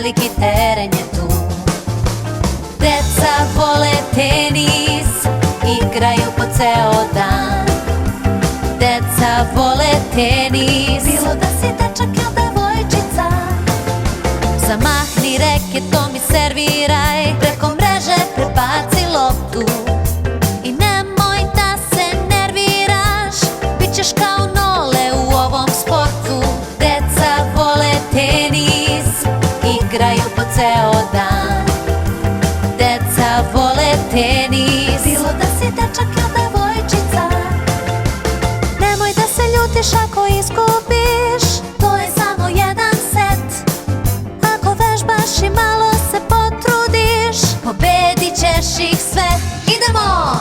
veliki teren je tu. Deca vole tenis, igraju po ceo dan. Deca vole tenis, bilo da si dečak ili devojčica. Zamahni reketom i serviraj, preko mreže prebaci loptu. I nemoj da se nerviraš, bit ćeš kao Nole u ovom sportu. Deca vole tenis, igraju po ceo dan. Deca vole tenis, bilo da si dečak ili devojčica. Nemoj da se ljutiš ako izgubiš, to je samo jedan set. Ako vežbaš i malo se potrudiš, pobedit ćeš ih sve. Idemo!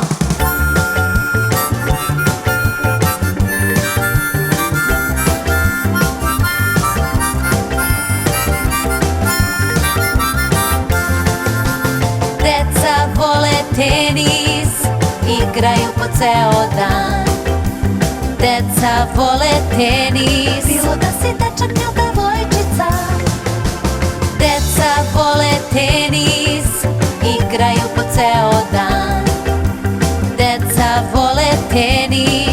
Deca vole tenis, igraju po ceo dan. Deca vole tenis, bilo da si dečak ili devojčica. Deca vole tenis, igraju po ceo dan. Deca vole tenis.